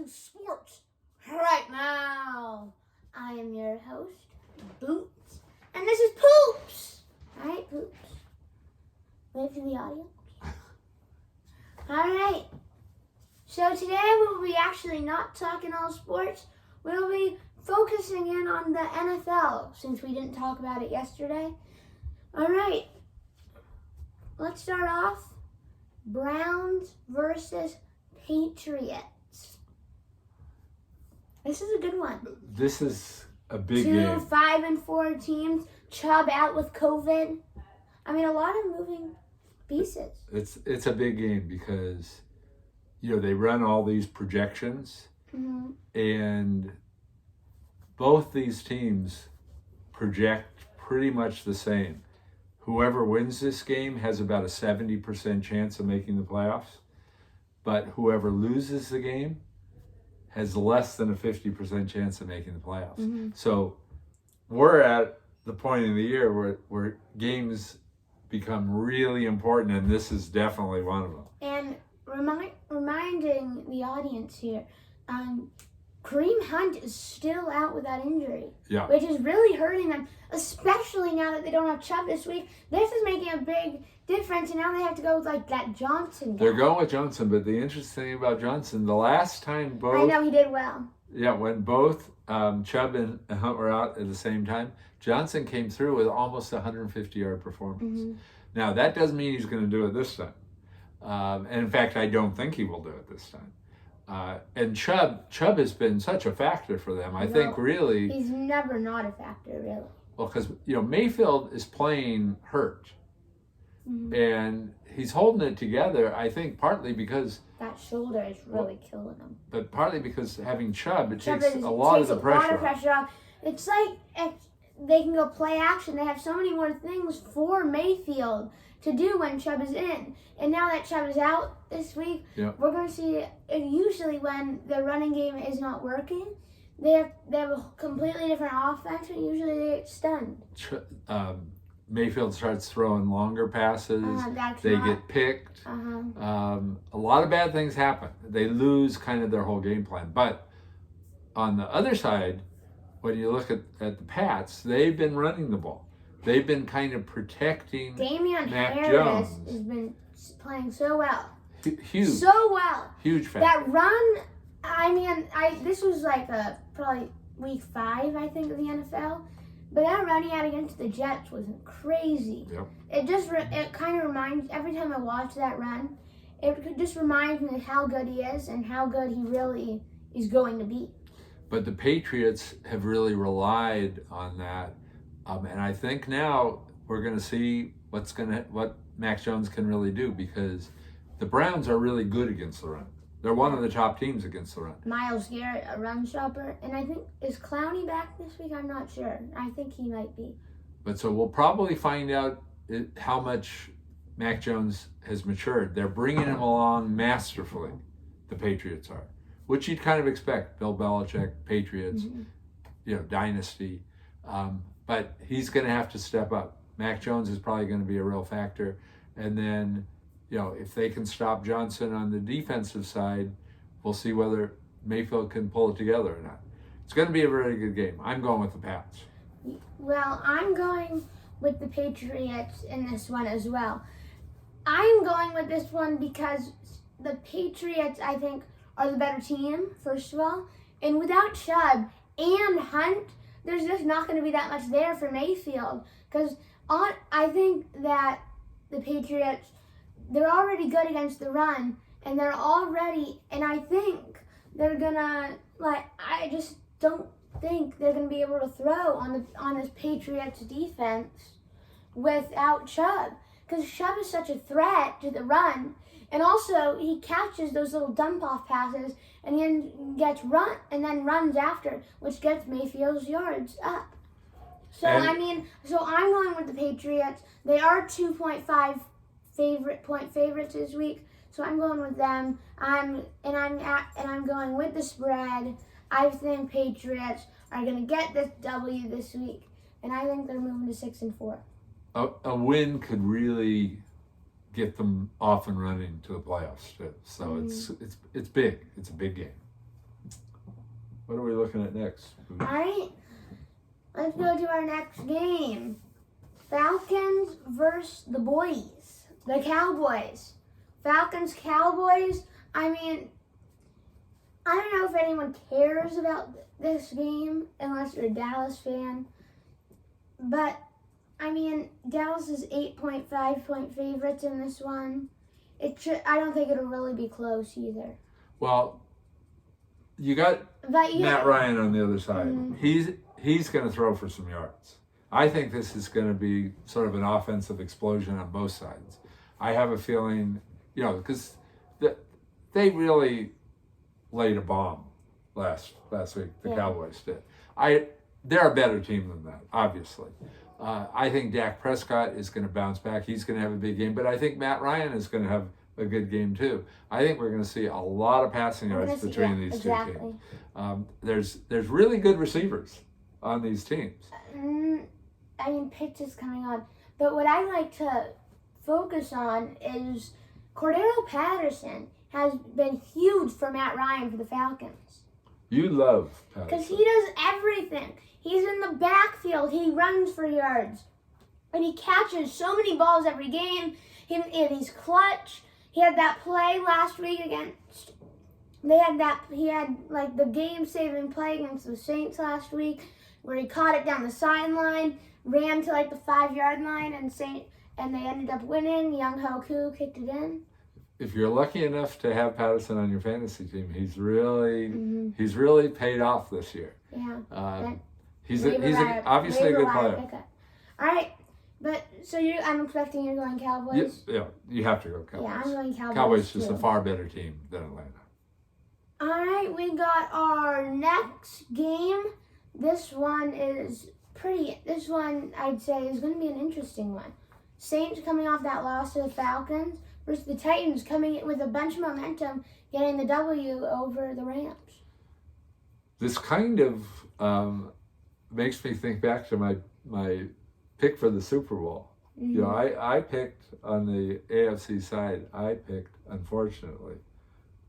to sports right now. I am your host, Boots, and this is Poops. All right, Poops. Wave to the audience. All right. So today we will be actually not talking all sports. We'll be focusing in on the NFL since we didn't talk about it yesterday. All right. Let's start off. Browns versus Patriots. This is a good one. This is a big Two game. 5-4 teams. Chubb out with COVID. I mean, a lot of moving pieces. It's a big game because, they run all these projections, and both these teams project pretty much the same. Whoever wins this game has about a 70% chance of making the playoffs, but whoever loses the game has less than a 50% chance of making the playoffs. So we're at the point in the year where games become really important, and this is definitely one of them. And reminding the audience here, Kareem Hunt is still out with that injury, which is really hurting them, especially now that they don't have Chubb this week. This is making a big difference, and now they have to go with that Johnson guy. They're going with Johnson, but the interesting thing about Johnson, the last time both... I know, he did well. Yeah, when both Chubb and Hunt were out at the same time, Johnson came through with almost a 150-yard performance. Now, that doesn't mean he's going to do it this time. And in fact, I don't think he will do it this time. And Chubb has been such a factor for them. I think really... He's never not a factor, really. Well, because, Mayfield is playing hurt. And he's holding it together, I think, partly because... That shoulder is really killing him. But partly because having Chubb, it takes a lot of the pressure off. It's like if they can go play action. They have so many more things for Mayfield to do when Chubb is in. And now that Chubb is out this week, we're going to see, usually when the running game is not working, they have a completely different offense, and usually they get stunned. Mayfield starts throwing longer passes. They get picked. A lot of bad things happen. They lose kind of their whole game plan. But on the other side, when you look at the Pats, they've been running the ball. They've been kind of protecting Damian Mac Harris Jones. has been playing so well. Huge. So well. Huge factor. That run, this was probably week 5, I think, of the NFL. But that run he had against the Jets was crazy. Yep. It kind of reminds, every time I watch that run, it just reminds me of how good he is and how good he really is going to be. But the Patriots have really relied on that. And I think now we're going to see what Mac Jones can really do, because the Browns are really good against the run. They're one of the top teams against the run. Myles Garrett, a run stopper. And I think, is Clowney back this week? I'm not sure. I think he might be. But so we'll probably find out how much Mac Jones has matured. They're bringing him along masterfully, the Patriots are, which you'd kind of expect. Bill Belichick, Patriots, dynasty. But he's going to have to step up. Mac Jones is probably going to be a real factor. And then, if they can stop Johnson on the defensive side, we'll see whether Mayfield can pull it together or not. It's going to be a very good game. I'm going with the Pats. Well, I'm going with the Patriots in this one as well. I'm going with this one because the Patriots, I think, are the better team, first of all. And without Chubb and Hunt, there's just not going to be that much there for Mayfield. Because I think that the Patriots, they're already good against the run. And I think they're going to, I just don't think they're going to be able to throw on this Patriots defense without Chubb. Because Chubb is such a threat to the run. And also, he catches those little dump-off passes and then then runs after, which gets Mayfield's yards up. So I'm going with the Patriots. They are 2.5 point favorites this week, so I'm going with them. I'm going with the spread. I think Patriots are going to get this W this week, and I think they're moving to 6-4. A win could really get them off and running to the playoffs too. So it's big. It's a big game. What are we looking at next? All right, let's go to our next game. Falcons versus the boys, the Cowboys. Falcons, Cowboys. I mean, I don't know if anyone cares about this game unless you're a Dallas fan. But, I mean, Dallas is 8.5-point favorites in this one. I don't think it'll really be close either. Well, you got Matt Ryan on the other side. Mm-hmm. He's going to throw for some yards. I think this is going to be sort of an offensive explosion on both sides. I have a feeling, because they really laid a bomb last week. The Cowboys did. They're a better team than that, obviously. I think Dak Prescott is going to bounce back. He's going to have a big game, but I think Matt Ryan is going to have a good game too. I think we're going to see a lot of passing yards between these two teams. There's really good receivers on these teams. I mean, pitch is coming on, but what I like to focus on is Cordero Patterson has been huge for Matt Ryan for the Falcons. You love Patterson. Because he does everything. He's in the backfield. He runs for yards. And he catches so many balls every game. And he's clutch. He had that play last week against... He had like the game-saving play against the Saints last week where he caught it down the sideline, ran to like the 5-yard line, and they ended up winning. Young Ho-Koo kicked it in. If you're lucky enough to have Patterson on your fantasy team, he's really paid off this year. Yeah. He's obviously a good player. All right, but so I'm expecting you're going Cowboys. Yeah, you have to go Cowboys. Yeah, I'm going Cowboys. Cowboys is a far better team than Atlanta. All right, we got our next game. This one I'd say is going to be an interesting one. Saints coming off that loss to the Falcons versus the Titans coming with a bunch of momentum, getting the W over the Rams. This kind of makes me think back to my pick for the Super Bowl. Mm-hmm. I picked on the AFC side. I picked, unfortunately,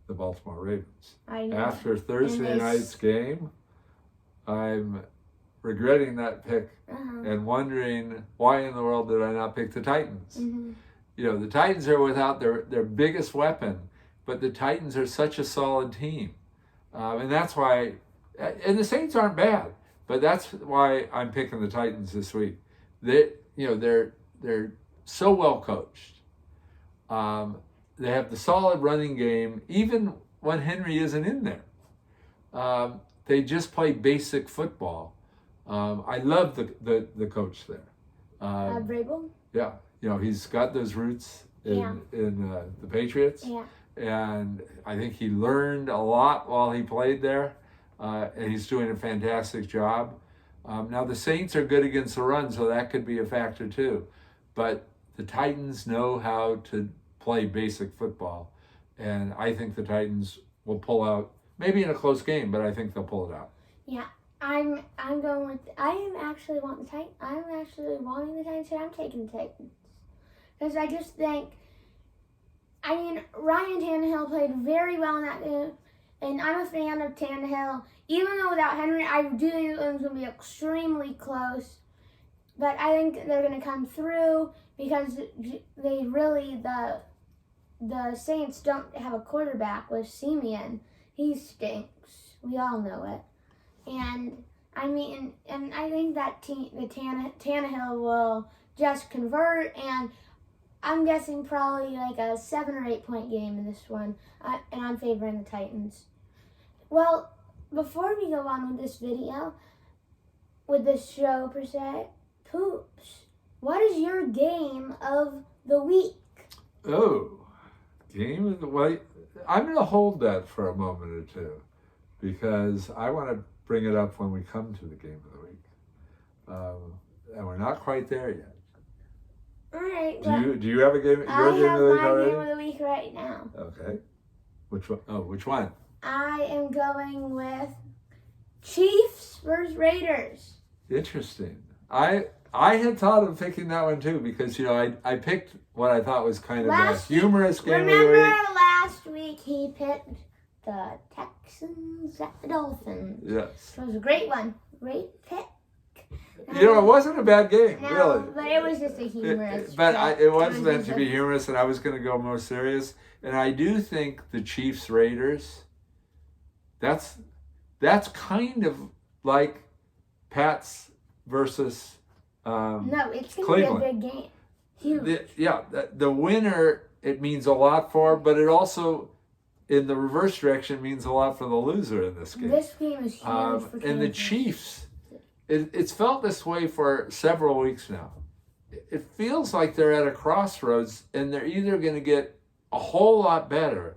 the Baltimore Ravens. I know. After Thursday night's game, I'm regretting that pick and wondering why in the world did I not pick the Titans. Mm-hmm. The Titans are without their biggest weapon, but the Titans are such a solid team. And that's why, and the Saints aren't bad, but that's why I'm picking the Titans this week. They're so well coached. They have the solid running game, even when Henry isn't in there. They just play basic football. I love the coach there. Vrabel? Yeah. He's got those roots in the Patriots. Yeah. And I think he learned a lot while he played there. And he's doing a fantastic job. Now, the Saints are good against the run, so that could be a factor too. But the Titans know how to play basic football. And I think the Titans will pull out, maybe in a close game, but I think they'll pull it out. Yeah. I'm going with. I'm actually wanting the Titans, and I'm taking the Titans because I just think. I mean, Ryan Tannehill played very well in that game, and I'm a fan of Tannehill. Even though without Henry, I do think it's going to be extremely close. But I think they're going to come through because they really the Saints don't have a quarterback with Simeon. He stinks. We all know it. And I think that Tannehill will just convert, and I'm guessing probably like a 7 or 8 point game in this one, and I'm favoring the Titans. Well, before we go on with this video, with this show per se, Poops, what is your game of the week? Oh, game of the week. I'm going to hold that for a moment or two because I want to bring it up when we come to the game of the week. And we're not quite there yet. All right. Do you have a game? I have my game of the week right now. Okay. Which one? Oh, which one? I am going with Chiefs versus Raiders. Interesting. I had thought of picking that one too because I picked what I thought was kind of a humorous game of the week. Remember last week he picked the Texans at the Dolphins. Yes. It was a great one. Great pick. You know, it wasn't a bad game, No, really. but it was just a humorous. It was pick. meant to be humorous, and I was going to go more serious. And I do think the Chiefs Raiders. That's kind of like Pats versus. No, it's going to Cleveland. be a big game. Huge. The winner, it means a lot for, but it also, in the reverse direction, means a lot for the loser in this game. This game is huge for And the Kansas. Chiefs, it's felt this way for several weeks now. It feels like they're at a crossroads, and they're either going to get a whole lot better,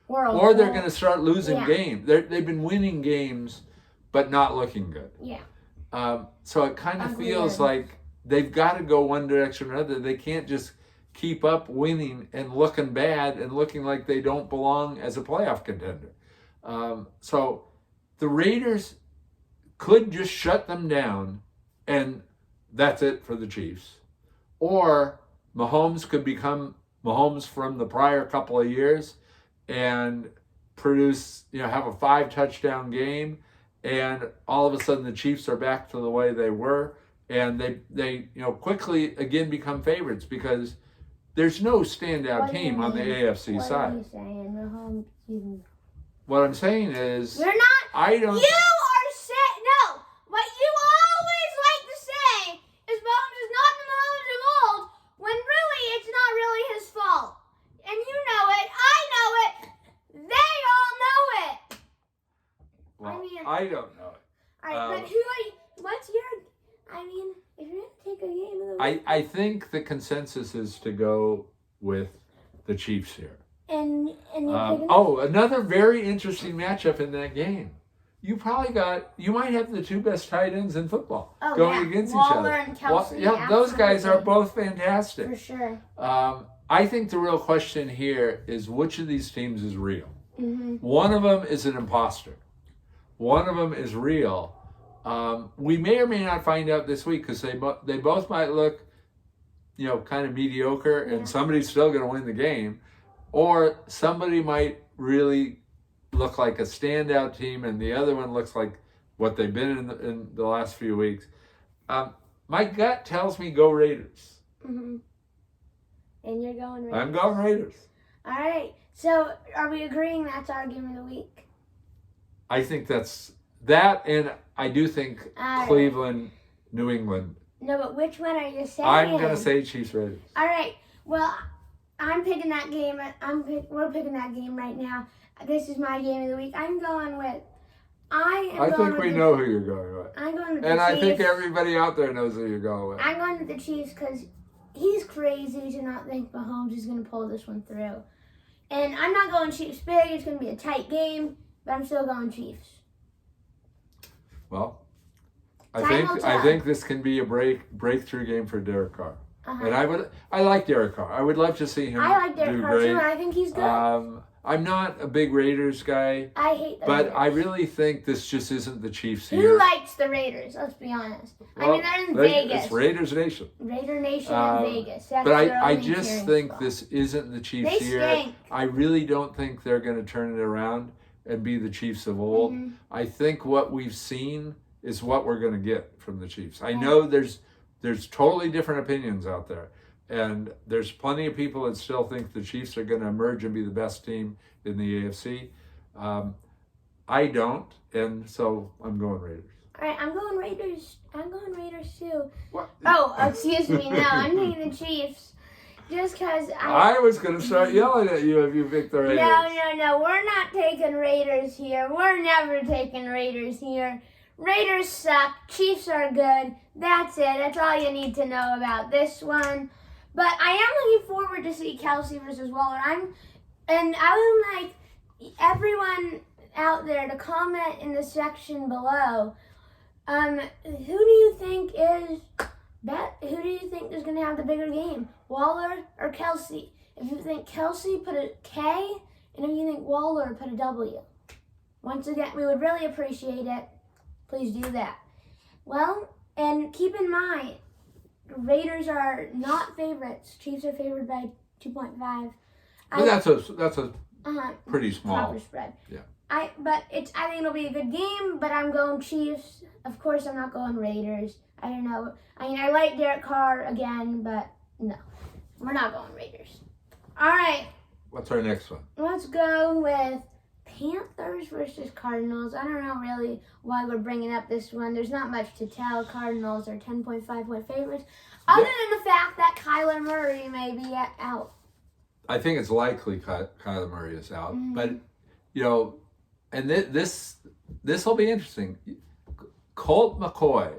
or they're going to start losing games. They've been winning games, but not looking good. Yeah. So it kind of Agreed. feels like they've got to go one direction or another. They can't just keep up winning and looking bad and looking like they don't belong as a playoff contender. So the Raiders could just shut them down, and that's it for the Chiefs. Or Mahomes could become Mahomes from the prior couple of years and produce, have a 5-touchdown game, and all of a sudden the Chiefs are back to the way they were, and they quickly again become favorites because there's no standout What do you team on the mean? AFC What side. are you saying? Mahomes, What I'm saying is, you're not. I don't. You are saying no. What you always like to say is Mahomes is not the Mahomes of old, when really it's not really his fault, and you know it. I know it. They all know it. Well, I mean- I don't know. All right, but who are you? What's your? I mean, if you're gonna take a game of the week, I think the consensus is to go with the Chiefs here. and you're picking. Another very interesting matchup in that game. You might have the two best tight ends in football going against each Waller other. and Kelsey, Those guys are absolutely. both fantastic. For sure. I think the real question here is which of these teams is real. Mm-hmm. One of them is an imposter. One of them is real. We may or may not find out this week because they both might look, kind of mediocre, and somebody's still going to win the game, or somebody might really look like a standout team, and the other one looks like what they've been in the last few weeks. My gut tells me go Raiders. Mm-hmm. And you're going Raiders. I'm going Raiders. All right. So, are we agreeing that's our game of the week? I think that's that, and I do think All Cleveland, New England. No, but which one are you saying? I'm gonna say Chiefs Raiders. All right. Well, I'm picking that game. We're picking that game right now. This is my game of the week. I'm going with. I think we know who you're going with, I'm going with the and Chiefs. I think everybody out there knows who you're going with. I'm going with the Chiefs because he's crazy to not think Mahomes is going to pull this one through. And I'm not going Chiefs big. It's going to be a tight game, but I'm still going Chiefs. Well, Time will I tell. think this can be a breakthrough game for Derek Carr, Uh-huh. and I like Derek Carr. I would love to see him I like Derek do Carr great. too, and I think he's good. I'm not a big Raiders guy, I hate the but Raiders. I really think this just isn't the Chiefs Who here. likes the Raiders? Let's be honest. I mean, they're in Well, Vegas. It's Raiders Nation. Raider Nation Um, in Vegas. That's But their I only just cheering think spot. this isn't the Chiefs They here. stink. I really don't think they're going to turn it around and be the Chiefs of old. Mhm. I think what we've seen is what we're going to get from the Chiefs. I know there's totally different opinions out there, and there's plenty of people that still think the Chiefs are going to emerge and be the best team in the AFC. I don't, and so I'm going Raiders. All right, I'm going Raiders. I'm going Raiders too. What? Oh, excuse me. No, I'm taking the Chiefs. Just because I was going to start yelling at you if you picked the Raiders. No. We're not taking Raiders here. We're never taking Raiders here. Raiders suck. Chiefs are good. That's it. That's all you need to know about this one. But I am looking forward to see Kelsey versus Waller. I would like everyone out there to comment in the section below. Who do you think is going to have the bigger game, Waller or Kelsey? If you think Kelsey, put a K, and if you think Waller, put a W. Once again, we would really appreciate it. Please do that. Well, and keep in mind, Raiders are not favorites. Chiefs are favored by 2.5. But that's a pretty small. Proper spread. Yeah. I think it'll be a good game, but I'm going Chiefs. Of course, I'm not going Raiders. I don't know. I mean, I like Derek Carr again, but no, we're not going Raiders. All right, What's our next one? let's go with Panthers versus Cardinals. I don't know really why we're bringing up this one. There's not much to tell. Cardinals are 10.5-point favorites, other than the fact that Kyler Murray may be out. I think it's likely Kyler Murray is out, Mm-hmm. but and this will be interesting. Colt McCoy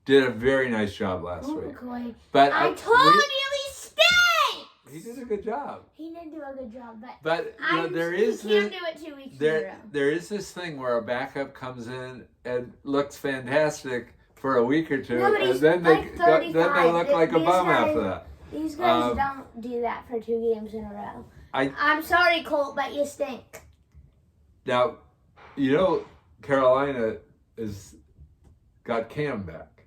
did a very nice job last week, McCoy. but I told you he stinks. he did a good job. He did do a good job, But there he is can't do it 2 weeks in a row. there is this thing where a backup comes in and looks fantastic for a week or two, No, but and he's then like they 35. look like a These bum guys- after that. These guys don't do that for 2 games in a row. I- I'm sorry, Colt, but you stink. Now, Carolina is got Cam back.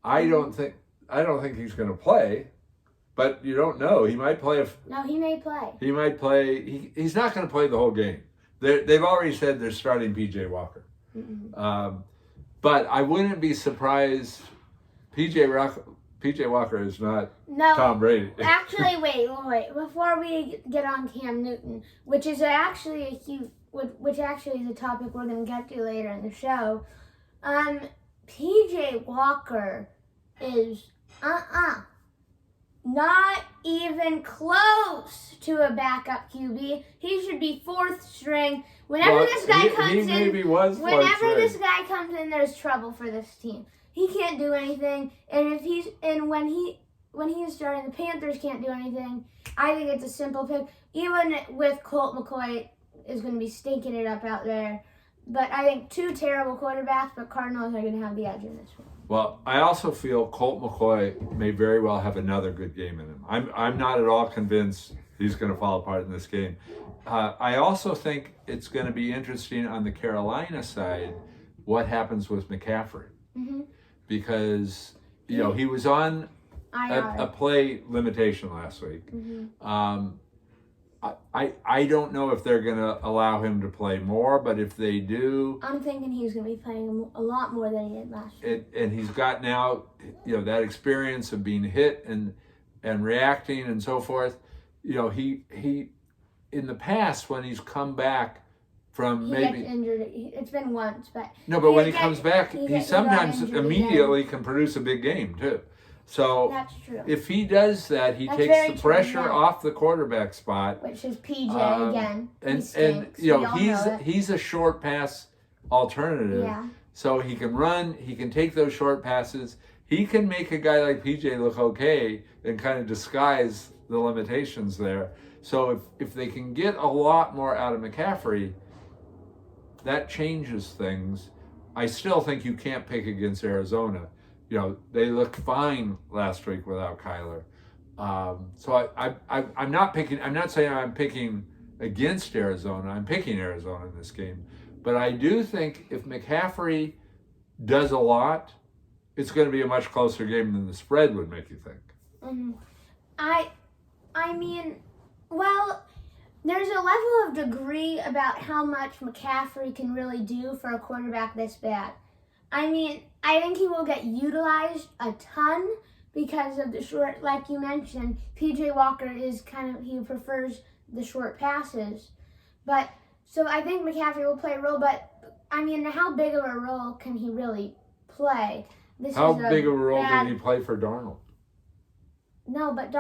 I don't think he's going to play, but you don't know. He might play. No, he may play. He might play. He's not going to play the whole game. They've already said they're starting PJ Walker. But I wouldn't be surprised. PJ Walker is not No. Tom Brady. Actually, wait. Before we get on Cam Newton, which is actually which actually is a topic we're going to get to later in the show. PJ Walker is not even close to a backup QB. He should be 4th string. Whenever this guy comes in, there's trouble for this team. He can't do anything, and when he is starting, the Panthers can't do anything. I think it's a simple pick. Even with Colt McCoy is going to be stinking it up out there. But I think 2 terrible quarterbacks, but Cardinals are going to have the edge in this one. Well, I also feel Colt McCoy may very well have another good game in him. I'm not at all convinced he's going to fall apart in this game. I also think it's going to be interesting on the Carolina side what happens with McCaffrey. Mm-hmm. Because, he was on a play limitation last week. Mm-hmm. I don't know if they're going to allow him to play more, but if they do... I'm thinking he's going to be playing a lot more than he did last year. And he's got now, that experience of being hit and reacting and so forth. He in the past when he's come back from He maybe... gets injured. It's been once, but... No, but when he comes back, he sometimes injured immediately can produce a big game, too. So that's true. if he does that, he That's takes very the true, pressure yeah. off the quarterback spot. Which is PJ again. He And stinks. We all know it. he's a short pass alternative. Yeah. So he can run, he can take those short passes. He can make a guy like PJ look okay and kind of disguise the limitations there. So if they can get a lot more out of McCaffrey, that changes things. I still think you can't pick against Arizona. They looked fine last week without Kyler. So I'm not picking. I'm not saying I'm picking against Arizona. I'm picking Arizona in this game. But I do think if McCaffrey does a lot, it's going to be a much closer game than the spread would make you think. Mm-hmm. I mean, well, there's a level of degree about how much McCaffrey can really do for a quarterback this bad. I mean, I think he will get utilized a ton because of the short, like you mentioned, PJ Walker is he prefers the short passes. But, so I think McCaffrey will play a role, but, I mean, how big of a role can he really play? How big of a role did he play for Darnold? No, but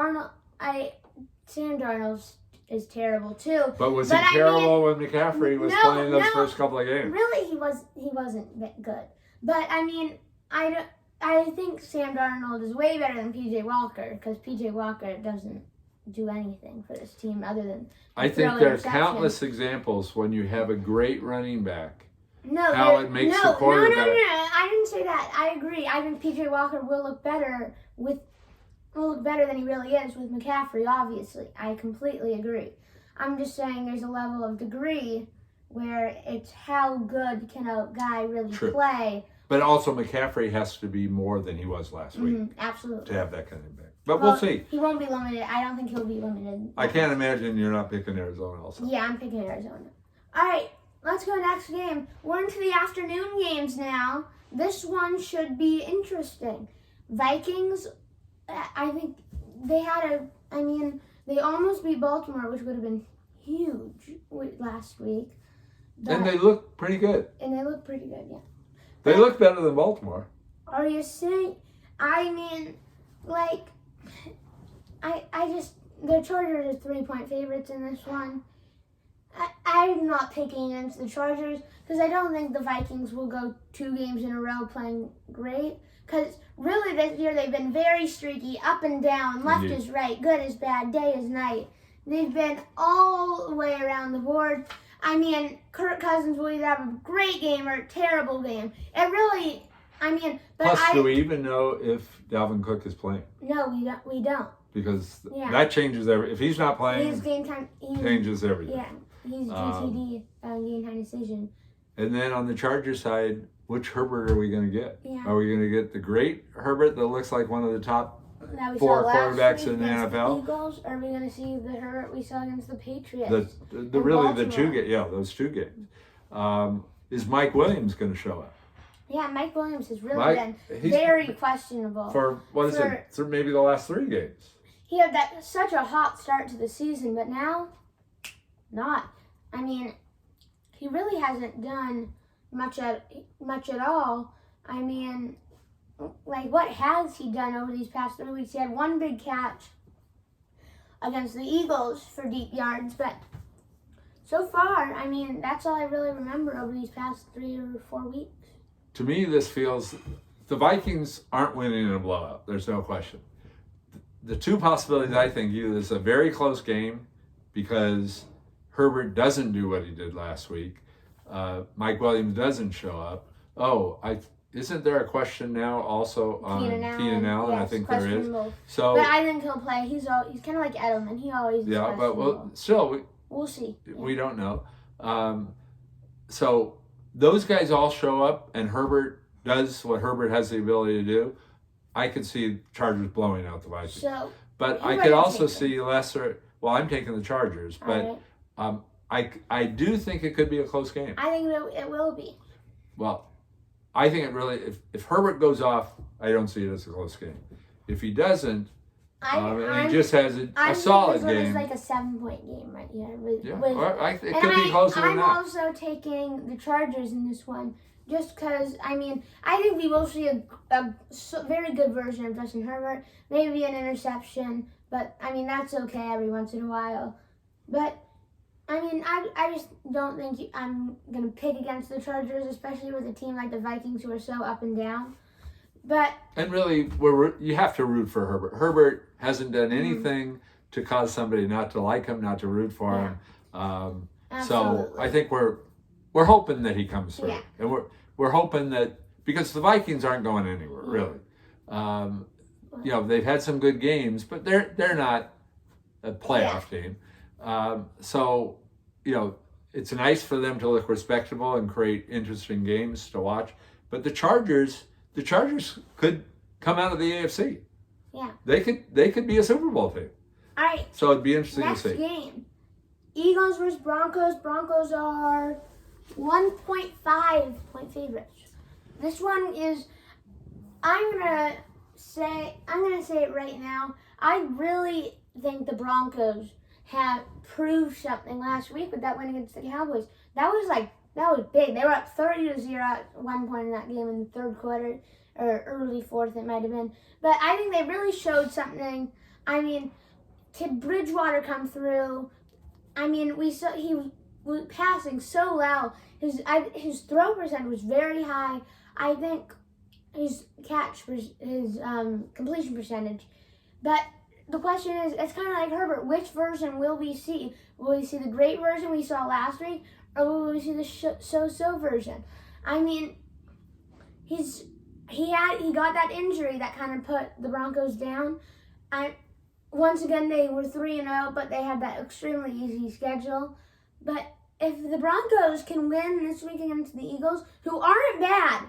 Sam Darnold is terrible too. But was he terrible when McCaffrey was playing those first couple of games? Really, he wasn't that good. But I mean, I think Sam Darnold is way better than PJ Walker because PJ Walker doesn't do anything for this team other than I think there are countless examples when you have a great running back. How it makes the quarterback. No. I didn't say that. I agree. I think PJ Walker will look better than he really is with McCaffrey, obviously. I completely agree. I'm just saying there's a level of degree where it's how good can a guy really play. But also McCaffrey has to be more than he was last week. Absolutely. To have that kind of impact. But we'll see. He won't be limited. I don't think he'll be limited. I can't imagine you're not picking Arizona also. Yeah, I'm picking Arizona. All right. let's go next game. We're into the afternoon games now. This one should be interesting. Vikings, I think they they almost beat Baltimore, which would have been huge last week. And they look pretty good. And they look pretty good, yeah. They look better than Baltimore. Are you saying? The Chargers are 3-point favorites in this one. I'm not picking against the Chargers because I don't think the Vikings will go 2 games in a row playing great. Because really this year they've been very streaky, up and down, left Indeed. is right, good is bad, day is night. They've been all the way around the board. Kirk Cousins will either have a great game or a terrible game. Plus, do we even know if Dalvin Cook is playing? No, we don't. Because that changes everything. If he's not playing, His game time changes everything. Yeah, he's GTD, game time decision. And then on the Chargers side, which Herbert are we going to get? Yeah. Are we going to get the great Herbert that looks like one of the top That we 4 saw last quarterbacks week in the against NFL? The Eagles, or are we going to see the Herbert we saw against the Patriots? The 2 games. Yeah, those 2 games. Is Mike Williams going to show up? Yeah, Mike Williams has really been very questionable. For, maybe the last 3 games. He had such a hot start to the season, but now, not. He really hasn't done much at all. What has he done over these past 3 weeks? He had 1 big catch against the Eagles for deep yards, but so far, that's all I really remember over these past 3 or 4 weeks. To me, this feels the Vikings aren't winning in a blowout. There's no question. The 2 possibilities, I think, either this is a very close game because Herbert doesn't do what he did last week. Mike Williams doesn't show up. Isn't there a question now also on Keenan Allen? Yes, I think there is. So, but I think he'll play. He's kind of like Edelman. He always is but still, we'll see. We don't know. So those guys all show up, and Herbert does what Herbert has the ability to do. I could see Chargers blowing out the Vikings. But I could also see lesser. Well, I'm taking the Chargers, but I do think it could be a close game. I think it will be. Well, I think it really. If Herbert goes off, I don't see it as a close game. If he doesn't, and he just has a solid game. It's like a 7-point game right here. It could be closer than that. I'm also taking the Chargers in this one. Just because, I think we will see a very good version of Justin Herbert. Maybe an interception, but, that's okay every once in a while. But, I just don't think I'm going to pick against the Chargers, especially with a team like the Vikings who are so up and down. And really, you have to root for Herbert. Herbert hasn't done anything to cause somebody not to like him, not to root for him. So I think we're hoping that he comes through. Yeah. And we're hoping that, because the Vikings aren't going anywhere, really. They've had some good games, but they're not a playoff team. So, it's nice for them to look respectable and create interesting games to watch. But the Chargers could come out of the AFC. Yeah. They could be a Super Bowl team. All right. So it'd be interesting to see. Next game. Eagles versus Broncos. Broncos are 1.5 point favorites. This one is, I'm gonna say it right now. I really think the Broncos have proved something last week with that win against the Cowboys. That was big. They were up 30-0 at one point in that game in the 3rd quarter, or early 4th it might have been. But I think they really showed something. Did Bridgewater come through? We saw he was passing so well. His throw percent was very high. I think his completion percentage. But the question is, it's kind of like Herbert. Which version will we see? Will we see the great version we saw last week, or will we see the so-so version? He got that injury that kind of put the Broncos down. Once again, they were 3-0, but they had that extremely easy schedule. But if the Broncos can win this week against the Eagles, who aren't bad,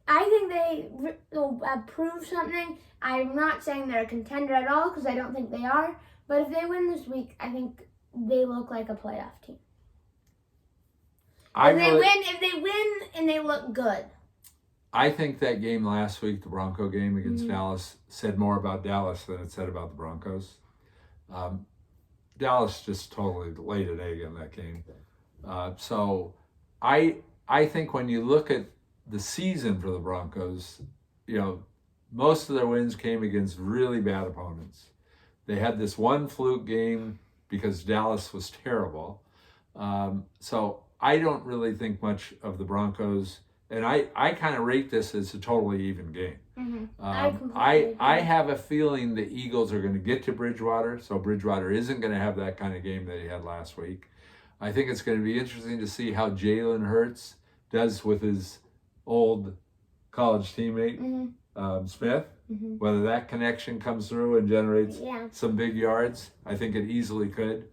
I think they will prove something. I'm not saying they're a contender at all, because I don't think they are. But if they win this week, I think they look like a playoff team. If they win and they look good. I think that game last week, the Bronco game against Dallas, said more about Dallas than it said about the Broncos. Dallas just totally laid an egg in that game. So I think when you look at the season for the Broncos, most of their wins came against really bad opponents. They had this one fluke game because Dallas was terrible. So I don't really think much of the Broncos. And I kind of rate this as a totally even game. I have a feeling the Eagles are going to get to Bridgewater, so Bridgewater isn't going to have that kind of game that he had last week. I think it's going to be interesting to see how Jalen Hurts does with his old college teammate, Smith, whether that connection comes through and generates some big yards. I think it easily could.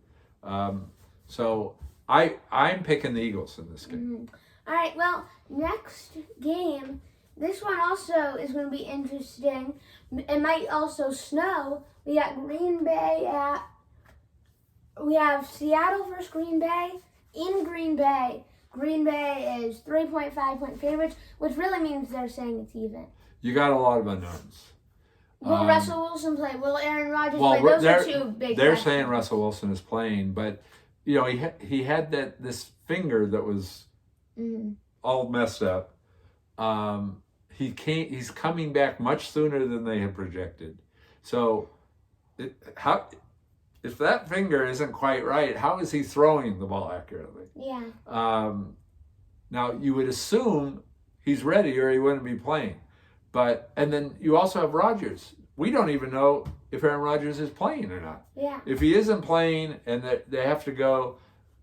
So I'm picking the Eagles in this game. All right, well, next game, this one also is going to be interesting. It might also snow. We got we have Seattle versus Green Bay in Green Bay. Green Bay is 3.5-point favorites, which really means they're saying it's even. You got a lot of unknowns. Will Russell Wilson play? Will Aaron Rodgers play? Those are two big They're questions. saying Russell Wilson is playing, but he had this finger that was all messed up. He's coming back much sooner than they had projected. So if that finger isn't quite right, how is he throwing the ball accurately? Yeah. Now you would assume he's ready or he wouldn't be playing. And then you also have Rodgers. We don't even know if Aaron Rodgers is playing or not. Yeah. If he isn't playing and they have to go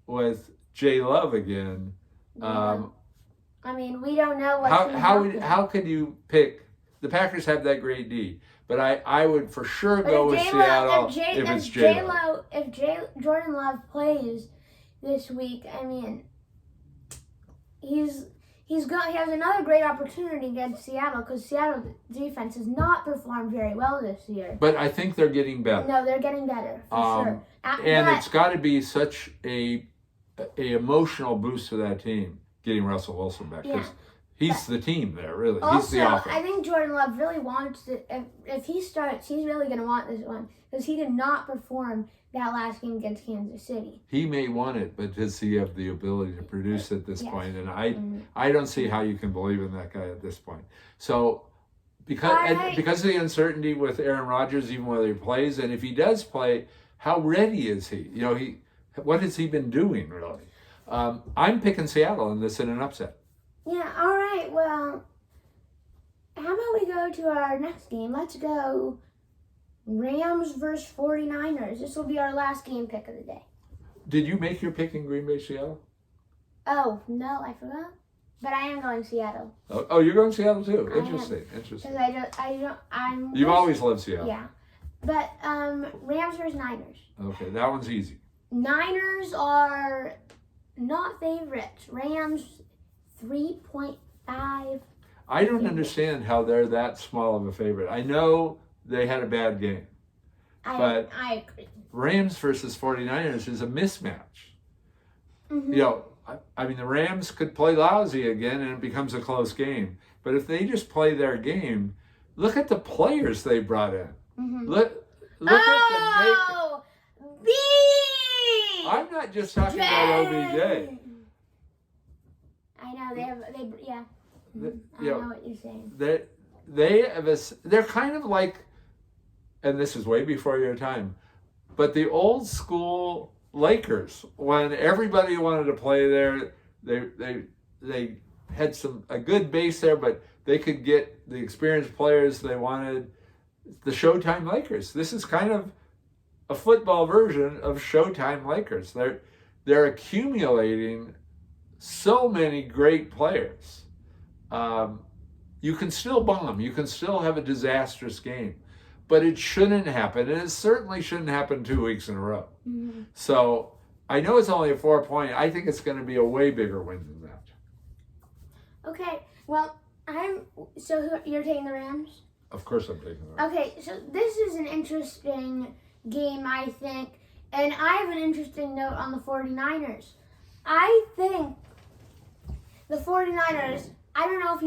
with Jay Love again, we don't know what. How could you pick? The Packers have that great D, but I would for sure go with Seattle if it's Jay Love. If Jordan Love plays this week, he has another great opportunity against Seattle because Seattle's defense has not performed very well this year. But I think they're getting better. No, they're getting better for sure. It's got to be such a emotional boost to that team getting Russell Wilson back because he's the team there, really. Also, he's the offense. I think Jordan Love really wants to. If he starts, he's really going to want this one because he did not perform that last game against Kansas City. He may want it, but does he have the ability to produce at this point? And I don't see how you can believe in that guy at this point. So because of the uncertainty with Aaron Rodgers, even whether he plays, and if he does play, how ready is he? What has he been doing really? I'm picking Seattle in this in an upset. Yeah. All right. Well, how about we go to our next game? Let's go. Rams versus 49ers. This will be our last game pick of the day. Did you make your pick in Green Bay, Seattle? Oh, no, I forgot. But I am going Seattle. Oh, you're going Seattle too? Interesting. Because You've always loved Seattle. Yeah. But Rams versus Niners. Okay, that one's easy. Niners are not favorites. Rams 3.5. I don't understand how they're that small of a favorite. I know they had a bad game. But I agree. Rams versus 49ers is a mismatch. The Rams could play lousy again and it becomes a close game. But if they just play their game, look at the players they brought in. Look at the B! I'm not just talking about OBJ. I know, I know what you're saying. They're kind of like, and this is way before your time, but the old school Lakers, when everybody wanted to play there, they had a good base there, but they could get the experienced players they wanted. The Showtime Lakers. This is kind of a football version of Showtime Lakers. They're accumulating so many great players. You can still bomb. You can still have a disastrous game. But it shouldn't happen, and it certainly shouldn't happen 2 weeks in a row. So I know it's only a 4-point. I think it's going to be a way bigger win than that. Okay, well, so you're taking the Rams? Of course I'm taking the Rams. Okay, so this is an interesting game, I think, and I have an interesting note on the 49ers. I think the 49ers, I don't know if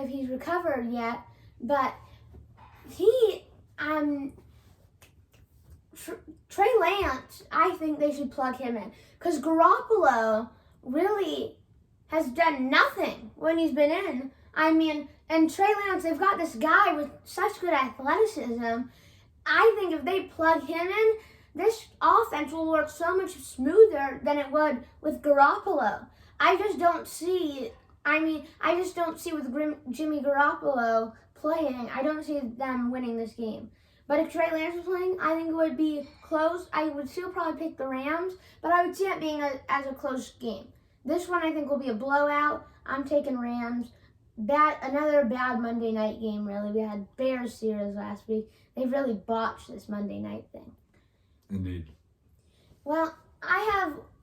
he's recovered yet, but Trey Lance, I think they should plug him in. Because Garoppolo really has done nothing when he's been in. I mean, and Trey Lance, they've got this guy with such good athleticism. I think if they plug him in, this offense will work so much smoother than it would with Garoppolo. I just don't see with Jimmy Garoppolo playing, I don't see them winning this game. But if Trey Lance was playing, I think it would be close. I would still probably pick the Rams, but I would see it being as a close game. This one I think will be a blowout. I'm taking Rams. Another bad Monday night game, really. We had Bears-Steelers last week. They really botched this Monday night thing. Indeed. Well,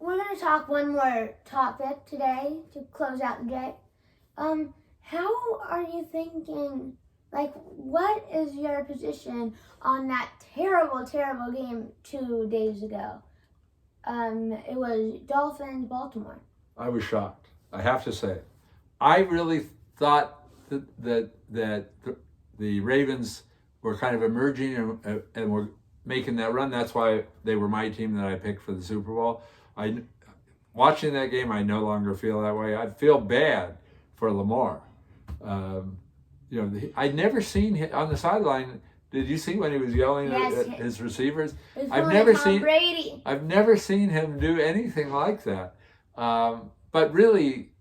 we're going to talk one more topic today to close out the day. How are you thinking, what is your position on that terrible, terrible game 2 days ago? It was Dolphins-Baltimore. I was shocked. I have to say. I really thought that the Ravens were kind of emerging and were making that run. That's why they were my team that I picked for the Super Bowl. Watching that game, I no longer feel that way. I feel bad for Lamar. I'd never seen him on the sideline. Did you see when he was yelling at his receivers? I've never seen him do anything like that. But really,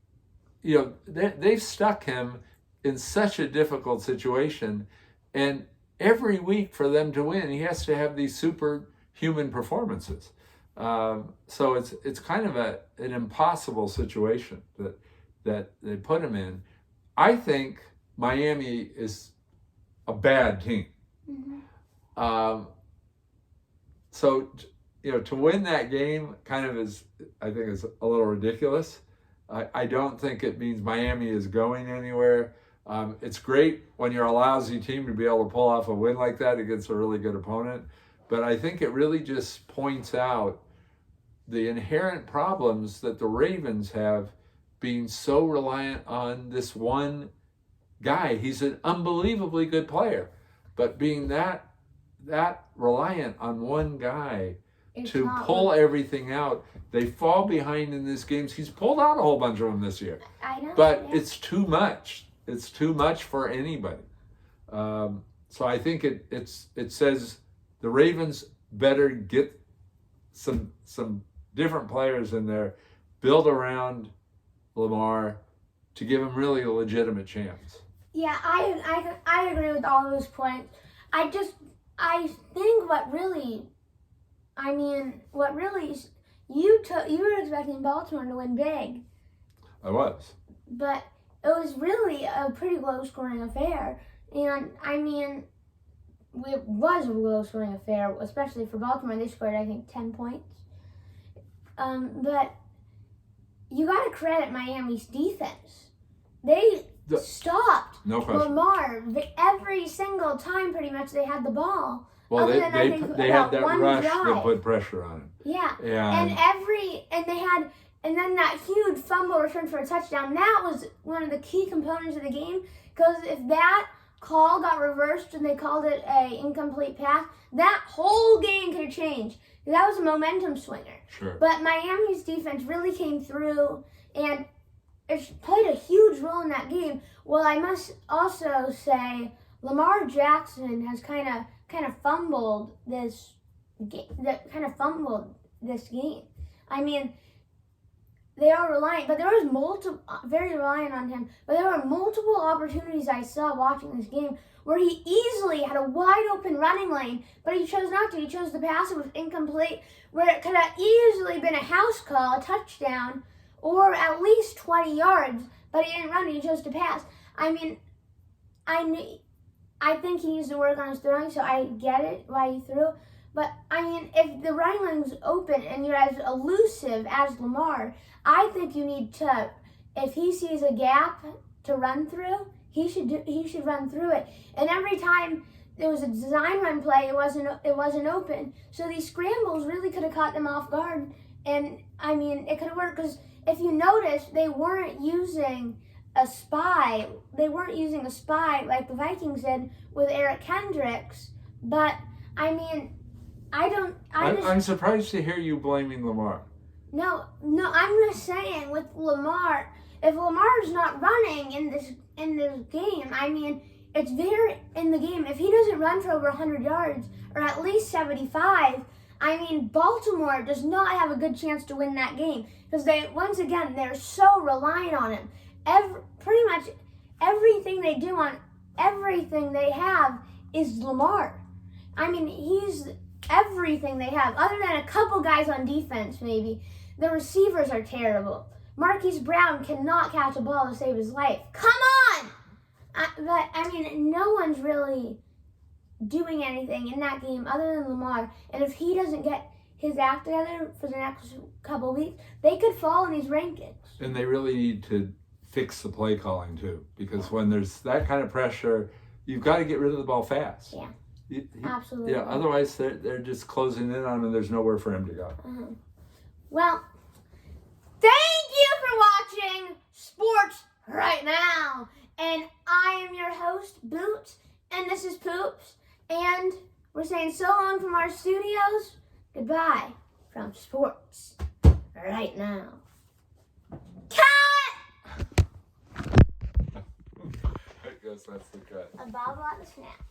they've stuck him in such a difficult situation, and every week for them to win, he has to have these superhuman performances. So it's kind of an impossible situation that they put him in. I think Miami is a bad team. Mm-hmm. So to win that game kind of is a little ridiculous. I don't think it means Miami is going anywhere. It's great when you're a lousy team to be able to pull off a win like that against a really good opponent. But I think it really just points out the inherent problems that the Ravens have being so reliant on this one guy. He's an unbelievably good player, but being that reliant on one guy to pull everything out, they fall behind in these games. He's pulled out a whole bunch of them this year. I know. But it's too much. It's too much for anybody. So I think it says the Ravens better get some different players in there, build around Lamar to give him really a legitimate chance. Yeah, I agree with all those points. I think what really you were expecting Baltimore to win big. I was. But it was really a pretty low-scoring affair. And, it was a low-scoring affair, especially for Baltimore. They scored, I think, 10 points. But you got to credit Miami's defense. They stopped Lamar every single time, pretty much, they had the ball. Well, they had that rush that put pressure on him. Yeah. And then that huge fumble return for a touchdown, that was one of the key components of the game. Because if that call got reversed and they called it an incomplete pass, that whole game could have changed. That was a momentum swinger. Sure. But Miami's defense really came through, and it played a huge role in that game. Well, I must also say Lamar Jackson has kind of fumbled this game. They are reliant, but there was very reliant on him. But there were multiple opportunities I saw watching this game where he easily had a wide open running lane, but he chose not to. He chose to pass. It was incomplete, where it could have easily been a house call, a touchdown, or at least 20 yards. But he didn't run. He chose to pass. I think he needs to work on his throwing, so I get it why he threw. But, if the running lane was open and you're as elusive as Lamar, I think you need to, if he sees a gap to run through, he should run through it. And every time there was a design run play, it wasn't open. So these scrambles really could have caught them off guard. And, it could have worked because if you notice, they weren't using a spy. They weren't using a spy like the Vikings did with Eric Kendricks. But I mean, I'm surprised to hear you blaming Lamar. No, I'm just saying with Lamar, if Lamar's not running in this game, I mean, it's very in the game. If he doesn't run for over 100 yards or at least 75, I mean, Baltimore does not have a good chance to win that game because they're so reliant on him. Pretty much everything they do on everything they have is Lamar. I mean, he's everything they have, other than a couple guys on defense, maybe. The receivers are terrible. Marquise Brown cannot catch a ball to save his life. Come on! But, I mean, no one's really doing anything in that game other than Lamar. And if he doesn't get his act together for the next couple weeks, they could fall in these rankings. And they really need to fix the play calling, too. Because when there's that kind of pressure, you've got to get rid of the ball fast. Yeah. Absolutely. Yeah, otherwise they're just closing in on him and there's nowhere for him to go. Uh-huh. Well, thank you for watching Sports Right Now. And I am your host, Boots, and this is Poops. And we're saying so long from our studios. Goodbye from Sports Right Now. Cut! I guess that's the cut. A bobble at the snap.